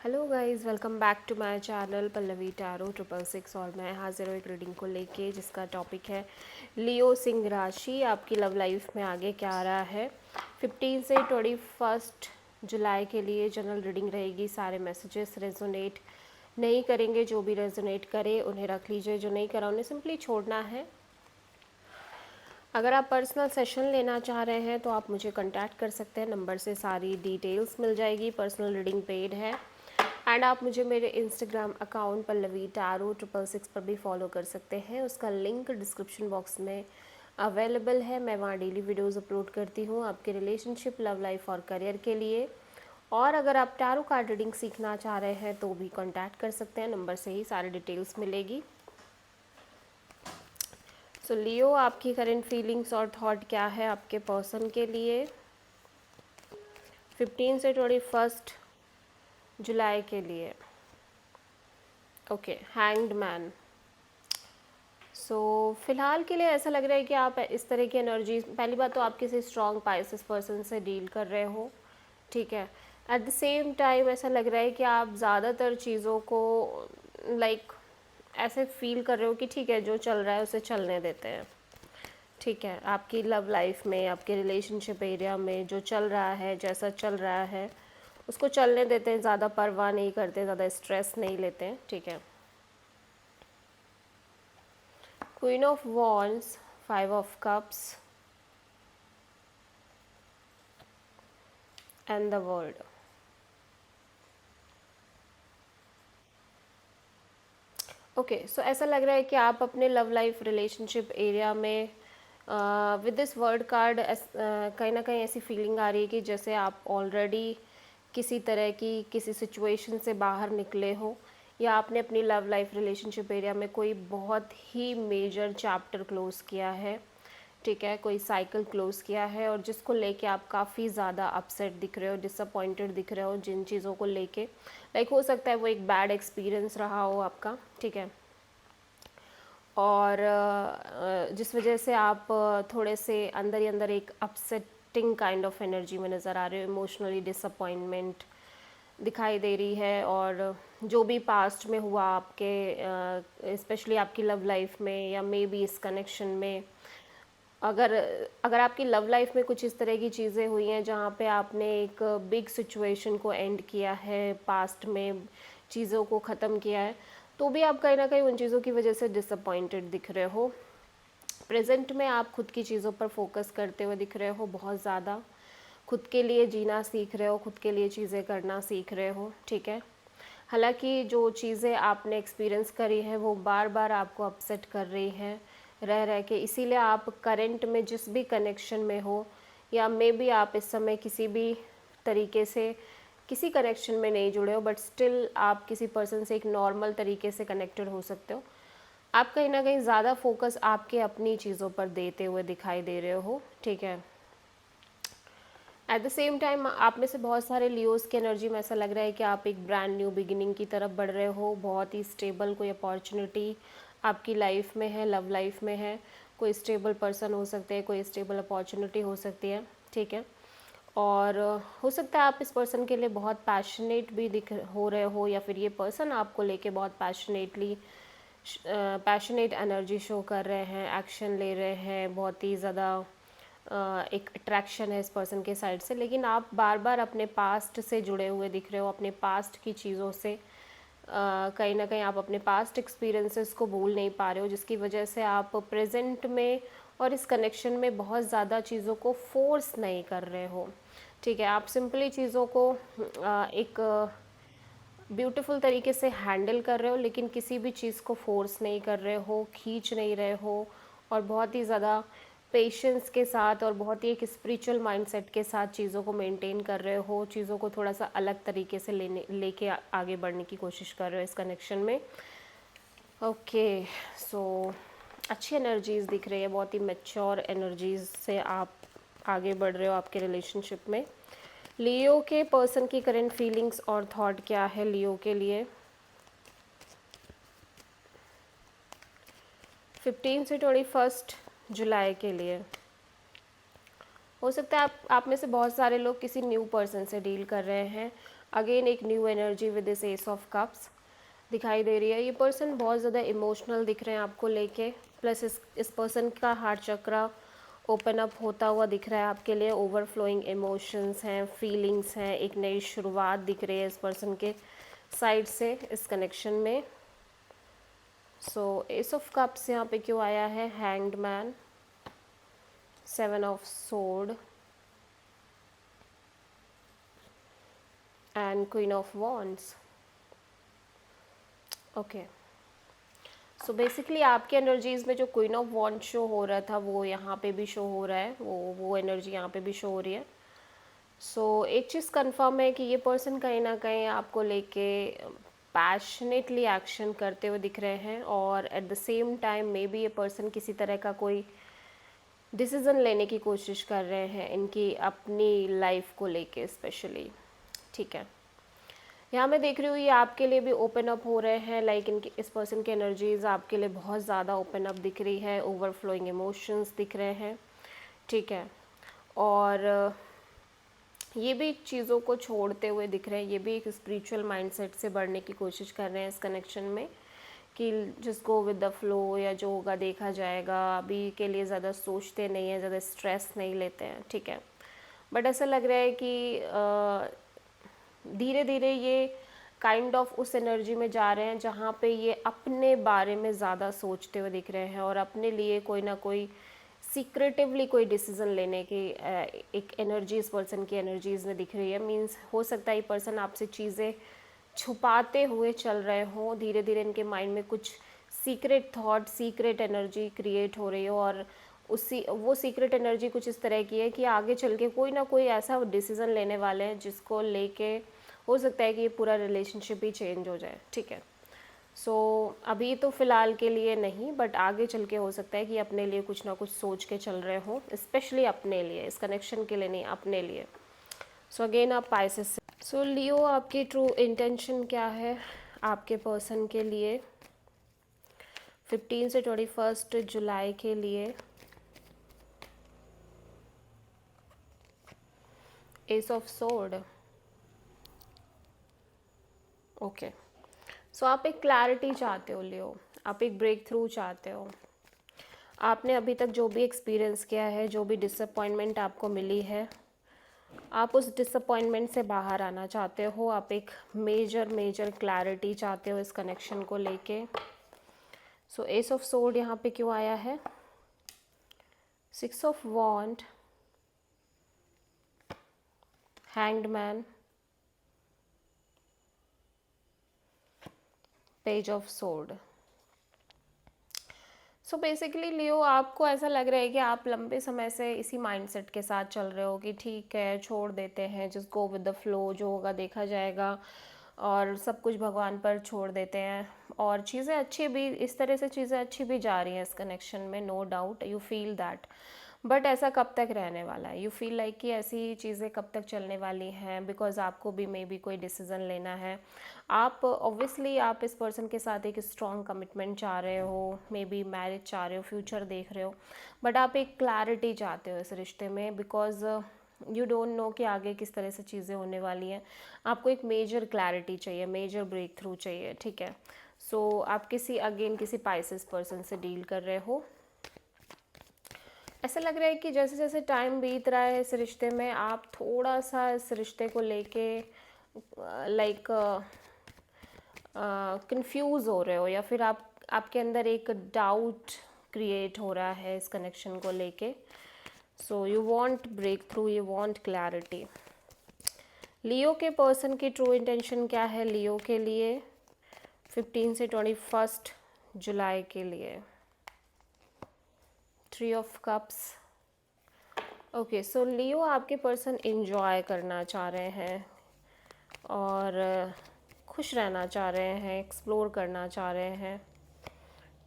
Hello guys, welcome back to my channel Pallavi tarot 666। और मैं हाजिर हूँ एक रीडिंग को लेके जिसका टॉपिक है लियो सिंह राशि। आपकी लव लाइफ में आगे क्या आ रहा है 15 से 21 जुलाई के लिए जनरल रीडिंग रहेगी। सारे मैसेजेस रेजोनेट नहीं करेंगे, जो भी रेजोनेट करे उन्हें रख लीजिए, जो नहीं करा उन्हें सिंपली छोड़ना है। अगर आप पर्सनल सेशन लेना चाह रहे हैं तो आप मुझे कांटेक्ट कर सकते हैं, नंबर से सारी डिटेल्स मिल जाएगी। पर्सनल रीडिंग पेड है एंड आप मुझे मेरे इंस्टाग्राम अकाउंट पल्लवी टैरो 666 पर भी फॉलो कर सकते हैं। उसका लिंक डिस्क्रिप्शन बॉक्स में अवेलेबल है। मैं वहाँ डेली वीडियोस अपलोड करती हूँ आपके रिलेशनशिप, लव लाइफ और करियर के लिए। और अगर आप टैरो कार्ड रीडिंग सीखना चाह रहे हैं तो भी कांटेक्ट कर सकते हैं, नंबर से ही सारी डिटेल्स मिलेगी। सो लियो, आपकी करंट फीलिंग्स और थॉट क्या है आपके पर्सन के लिए 15 से 21 जुलाई के लिए। Okay, hanged man. सो फिलहाल के लिए ऐसा लग रहा है कि आप इस तरह की एनर्जी, पहली बात तो आप किसी स्ट्रॉन्ग पाइसेस पर्सन से डील कर रहे हो, ठीक है। एट द सेम टाइम ऐसा लग रहा है कि आप ज़्यादातर चीज़ों को ऐसे फील कर रहे हो कि ठीक है, जो चल रहा है उसे चलने देते हैं, ठीक है। आपकी लव लाइफ में, आपके रिलेशनशिप एरिया में जो चल रहा है, जैसा चल रहा है उसको चलने देते हैं, ज़्यादा परवाह नहीं करते, ज़्यादा स्ट्रेस नहीं लेते हैं, ठीक है। Queen of wands, 5 of Cups and the world. Okay, so ऐसा लग रहा है कि आप अपने लव लाइफ रिलेशनशिप एरिया में विद दिस वर्ड कार्ड कहीं ना कहीं ऐसी फीलिंग आ रही है कि जैसे आप ऑलरेडी किसी तरह की किसी सिचुएशन से बाहर निकले हो, या आपने अपनी लव लाइफ रिलेशनशिप एरिया में कोई बहुत ही मेजर चैप्टर क्लोज किया है, ठीक है, कोई साइकिल क्लोज किया है, और जिसको लेके आप काफ़ी ज़्यादा अपसेट दिख रहे हो, डिसअपॉइंटेड दिख रहे हो जिन चीज़ों को लेके। हो सकता है वो एक बैड एक्सपीरियंस रहा हो आपका, ठीक है। और जिस वजह से आप थोड़े से अंदर ही अंदर एक अपसेटिंग काइंड ऑफ एनर्जी में नज़र आ रहे हो, इमोशनली डिसअपॉइंटमेंट दिखाई दे रही है। और जो भी पास्ट में हुआ आपके, स्पेशली आपकी लव लाइफ में या मे बी इस कनेक्शन में, अगर अगर आपकी लव लाइफ में कुछ इस तरह की चीज़ें हुई हैं जहाँ पे आपने एक बिग सिचुएशन को एंड किया है, पास्ट में चीज़ों को ख़त्म किया है, तो भी आप कहीं ना कहीं उन चीज़ों की वजह से डिसअपॉइंटेड दिख रहे हो। प्रेजेंट में आप खुद की चीज़ों पर फोकस करते हुए दिख रहे हो, बहुत ज़्यादा खुद के लिए जीना सीख रहे हो, खुद के लिए चीज़ें करना सीख रहे हो, ठीक है। हालांकि जो चीज़ें आपने एक्सपीरियंस करी है वो बार बार आपको अपसेट कर रही है रह रह के, इसीलिए आप करंट में जिस भी कनेक्शन में हो, या मे बी आप इस समय किसी भी तरीके से किसी कनेक्शन में नहीं जुड़े हो, बट स्टिल आप किसी पर्सन से एक नॉर्मल तरीके से कनेक्टेड हो सकते हो। आप कहीं ना कहीं ज़्यादा फोकस आपके अपनी चीज़ों पर देते हुए दिखाई दे रहे हो, ठीक है। एट द सेम टाइम आप में से बहुत सारे लियोस की एनर्जी में ऐसा लग रहा है कि आप एक ब्रांड न्यू बिगिनिंग की तरफ बढ़ रहे हो। बहुत ही स्टेबल कोई अपॉर्चुनिटी आपकी लाइफ में है, लव लाइफ में है। कोई स्टेबल पर्सन हो सकते हैं, कोई स्टेबल अपॉर्चुनिटी हो सकती है, ठीक है। और हो सकता है आप इस पर्सन के लिए बहुत पैशनेट भी दिख हो रहे हो, या फिर ये पर्सन आपको लेके बहुत पैशनेट एनर्जी शो कर रहे हैं, एक्शन ले रहे हैं, बहुत ही ज़्यादा एक अट्रैक्शन है इस पर्सन के साइड से। लेकिन आप बार बार अपने पास्ट से जुड़े हुए दिख रहे हो, अपने पास्ट की चीज़ों से कहीं ना कहीं आप अपने पास्ट एक्सपीरियंसेस को भूल नहीं पा रहे हो, जिसकी वजह से आप प्रेजेंट में और इस कनेक्शन में बहुत ज़्यादा चीज़ों को फोर्स नहीं कर रहे हो, ठीक है। आप सिंपली चीज़ों को एक ब्यूटीफुल तरीके से हैंडल कर रहे हो, लेकिन किसी भी चीज़ को फोर्स नहीं कर रहे हो, खींच नहीं रहे हो, और बहुत ही ज़्यादा पेशेंस के साथ और बहुत ही एक स्पिरिचुअल माइंडसेट के साथ चीज़ों को मेंटेन कर रहे हो, चीज़ों को थोड़ा सा अलग तरीके से लेके आगे बढ़ने की कोशिश कर रहे हो इस कनेक्शन में। ओके, सो अच्छी एनर्जीज दिख रही है, बहुत ही मैच्योर एनर्जीज से आप आगे बढ़ रहे हो आपके रिलेशनशिप में। लियो के पर्सन की करंट फीलिंग्स और थॉट क्या है लियो के लिए 15 से 21 जुलाई के लिए। हो सकता है आप में से बहुत सारे लोग किसी न्यू पर्सन से डील कर रहे हैं, अगेन एक new energy with this S of cups दिखाई दे रही है। ये पर्सन बहुत ज़्यादा इमोशनल दिख रहे हैं आपको लेके, प्लस इस पर्सन का हार्ट चक्रा ओपन अप होता हुआ दिख रहा है आपके लिए। ओवरफ्लोइंग इमोशंस हैं, फीलिंग्स हैं, एक नई शुरुआत दिख रही है इस पर्सन के साइड से इस कनेक्शन में। सो एस ऑफ कप्स यहाँ पे क्यों आया है? Hanged man, 7 of sword and queen of wands. Okay, so basically आपके एनर्जीज़ में जो क्वीन ऑफ वॉन्ड शो हो रहा था वो यहाँ पे भी शो हो रहा है, वो एनर्जी यहाँ पे भी शो हो रही है। सो एक चीज़ कंफर्म है कि ये पर्सन कहीं ना कहीं आपको लेके पैशनेटली एक्शन करते हुए दिख रहे हैं, और at the same time may be ये पर्सन किसी तरह का कोई डिसीज़न लेने की कोशिश कर रहे हैं इनकी अपनी लाइफ को लेके स्पेशली। ठीक है, यहाँ मैं देख रही हूँ ये आपके लिए भी ओपन अप हो रहे हैं, लाइक इनकी इस पर्सन की एनर्जीज आपके लिए बहुत ज़्यादा ओपन अप दिख रही है, ओवरफ्लोइंग इमोशंस दिख रहे हैं। ठीक है, और ये भी चीज़ों को छोड़ते हुए दिख रहे हैं, ये भी एक स्पिरिचुअल माइंडसेट से बढ़ने की कोशिश कर रहे हैं इस कनेक्शन में, कि just go with the flow, या जो होगा देखा जाएगा, अभी के लिए ज़्यादा सोचते नहीं हैं, ज़्यादा स्ट्रेस नहीं लेते हैं। ठीक है, बट ऐसा लग रहा है कि धीरे धीरे ये काइंड ऑफ उस एनर्जी में जा रहे हैं जहाँ पे ये अपने बारे में ज़्यादा सोचते हुए दिख रहे हैं, और अपने लिए कोई ना कोई सीक्रेटिवली कोई डिसीज़न लेने की एक एनर्जी इस पर्सन की एनर्जीज़ में दिख रही है। मींस हो सकता है ये पर्सन आपसे चीज़ें छुपाते हुए चल रहे हों, धीरे धीरे इनके माइंड में कुछ secret thought, secret energy create हो रही हो, और वो सीक्रेट एनर्जी कुछ इस तरह की है कि आगे चल के कोई ना कोई ऐसा डिसीज़न लेने वाले हैं जिसको लेके हो सकता है कि ये पूरा रिलेशनशिप ही चेंज हो जाए। ठीक है, सो अभी तो फ़िलहाल के लिए नहीं, बट आगे चल के हो सकता है कि अपने लिए कुछ ना कुछ सोच के चल रहे हो, स्पेशली अपने लिए, इस कनेक्शन के लिए नहीं, अपने लिए। सो अगेन आप पाइसेस से, सो लियो आपकी ट्रू इंटेंशन क्या है आपके पर्सन के लिए 15 से 21 जुलाई के लिए? S of sword. ओके, सो आप एक क्लैरिटी चाहते हो लियो, आप एक ब्रेक थ्रू चाहते हो। आपने अभी तक जो भी एक्सपीरियंस किया है, जो भी डिसअपॉइंटमेंट आपको मिली है, आप उस डिसअपॉइंटमेंट से बाहर आना चाहते हो। आप एक मेजर क्लैरिटी चाहते हो इस कनेक्शन को लेके। सो एस ऑफ सोर्ड यहाँ पे क्यों आया है? 6 of wand, hanged man, page of sword. So basically Leo, आपको ऐसा लग रहा है कि आप लंबे समय से इसी माइंडसेट के साथ चल रहे हो कि ठीक है, छोड़ देते हैं, just go with the flow, जो होगा देखा जाएगा, और सब कुछ भगवान पर छोड़ देते हैं। और चीज़ें अच्छी भी, इस तरह से चीज़ें अच्छी भी जा रही हैं इस कनेक्शन में, no doubt, you feel that. But ऐसा कब तक रहने वाला है? यू फील लाइक कि ऐसी चीज़ें कब तक चलने वाली हैं, बिकॉज आपको भी मे बी कोई डिसीज़न लेना है। आप ऑब्वियसली आप इस पर्सन के साथ एक स्ट्रॉन्ग कमिटमेंट चाह रहे हो, मे बी मैरिज चाह रहे हो, फ्यूचर देख रहे हो, बट आप एक क्लैरिटी चाहते हो इस रिश्ते में, बिकॉज यू डोंट नो कि आगे किस तरह से चीज़ें होने वाली हैं। आपको एक मेजर क्लैरिटी चाहिए, मेजर ब्रेक थ्रू चाहिए। ठीक है, सो आप किसी पाइसेस पर्सन से डील कर रहे हो। ऐसा लग रहा है कि जैसे जैसे टाइम बीत रहा है इस रिश्ते में, आप थोड़ा सा इस रिश्ते को लेके लाइक कंफ्यूज हो रहे हो, या फिर आपके अंदर एक डाउट क्रिएट हो रहा है इस कनेक्शन को लेके। So you want breakthrough, you want clarity. Leo के पर्सन की ट्रू इंटेंशन क्या है लियो के लिए 15 से 21 जुलाई के लिए? 3 ऑफ कप्स। ओके, सो लियो आपके पर्सन एंजॉय करना चाह रहे हैं, और खुश रहना चाह रहे हैं, एक्सप्लोर करना चाह रहे हैं।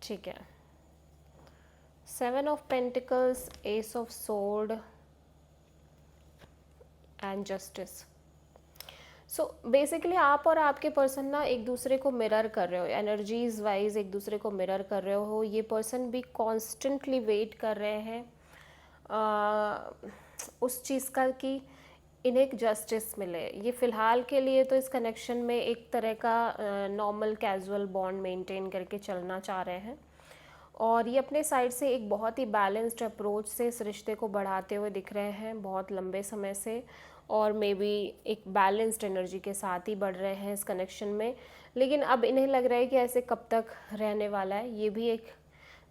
ठीक है, 7 of pentacles, S of sword and justice. So basically आप और आपके पर्सन ना एक दूसरे को मिरर कर रहे हो, एनर्जीज वाइज एक दूसरे को मिरर कर रहे हो। ये पर्सन भी कॉन्स्टेंटली वेट कर रहे हैं उस चीज़ का कि इन्हें एक जस्टिस मिले। ये फ़िलहाल के लिए तो इस कनेक्शन में एक तरह का नॉर्मल कैजुअल बॉन्ड मेंटेन करके चलना चाह रहे हैं, और ये अपने साइड से एक बहुत ही बैलेंस्ड अप्रोच से इस रिश्ते को बढ़ाते हुए दिख रहे हैं बहुत लंबे समय से, और मे बी एक बैलेंस्ड एनर्जी के साथ ही बढ़ रहे हैं इस कनेक्शन में। लेकिन अब इन्हें लग रहा है कि ऐसे कब तक रहने वाला है, ये भी एक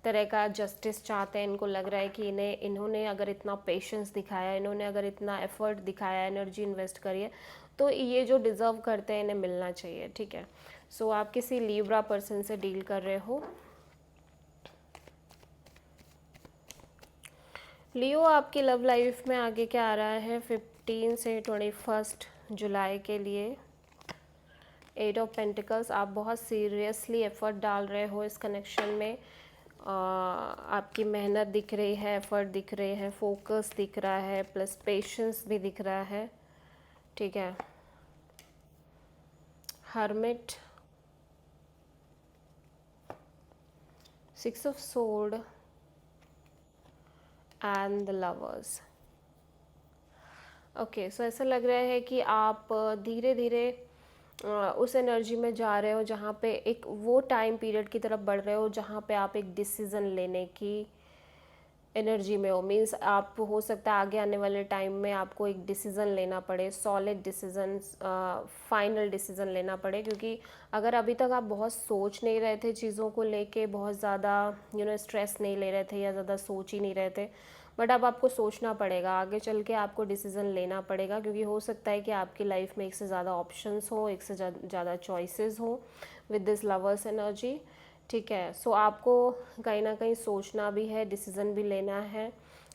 तरह का जस्टिस चाहते हैं। इनको लग रहा है कि इन्होंने अगर इतना पेशेंस दिखाया, इन्होंने अगर इतना एफर्ट दिखाया, एनर्जी इन्वेस्ट करी है, तो ये जो डिज़र्व करते हैं इन्हें मिलना चाहिए, ठीक है। सो आप किसी लीब्रा पर्सन से डील कर रहे हो। लियो, आपकी लव लाइफ में आगे क्या आ रहा है 15 से 21 जुलाई के लिए? 8 ऑफ पेंटिकल्स, आप बहुत सीरियसली एफर्ट डाल रहे हो इस कनेक्शन में। आपकी मेहनत दिख रही है, एफर्ट दिख रहे हैं, फोकस दिख रहा है, प्लस पेशेंस भी दिख रहा है, ठीक है। Hermit, 6 of sword and the lovers. Okay, so ऐसा लग रहा है कि आप धीरे धीरे उस एनर्जी में जा रहे हो जहाँ पे एक वो टाइम पीरियड की तरफ बढ़ रहे हो जहाँ पे आप एक डिसीज़न लेने की एनर्जी में हो। मीन्स आप, हो सकता है आगे आने वाले टाइम में आपको एक डिसीज़न लेना पड़े, सॉलिड डिसीज़न, फाइनल डिसीज़न लेना पड़े, क्योंकि अगर अभी तक आप बहुत सोच नहीं रहे थे चीज़ों को लेके, बहुत ज़्यादा स्ट्रेस नहीं ले रहे थे या ज़्यादा सोच ही नहीं रहे थे, बट अब आपको सोचना पड़ेगा, आगे चल के आपको डिसीज़न लेना पड़ेगा, क्योंकि हो सकता है कि आपकी लाइफ में एक से ज़्यादा ऑप्शंस हो, एक से ज़्यादा चॉइसेस हो विद दिस लवर्स एनर्जी, ठीक है। सो आपको कहीं ना कहीं सोचना भी है, डिसीज़न भी लेना है।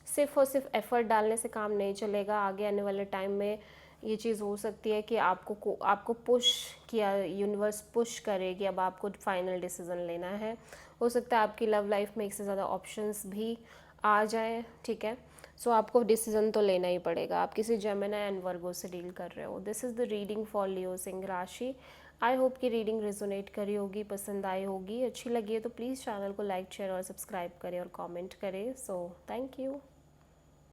सिर्फ और सिर्फ एफ़र्ट डालने से काम नहीं चलेगा। आगे आने वाले टाइम में ये चीज़ हो सकती है कि आपको पुश किया, यूनिवर्स पुश करे कि अब आपको फाइनल डिसीज़न लेना है। हो सकता है आपकी लव लाइफ में एक से ज़्यादा ऑप्शंस भी आ जाए, ठीक है। सो आपको डिसीज़न तो लेना ही पड़ेगा। आप किसी जेमिनी एंड वर्गो से डील कर रहे हो। This is the reading for Leo सिंह राशि। आई होप कि रीडिंग रेजोनेट करी होगी, पसंद आई होगी। अच्छी लगी है तो प्लीज़ चैनल को लाइक, शेयर और सब्सक्राइब करें और कमेंट करें। So thank you.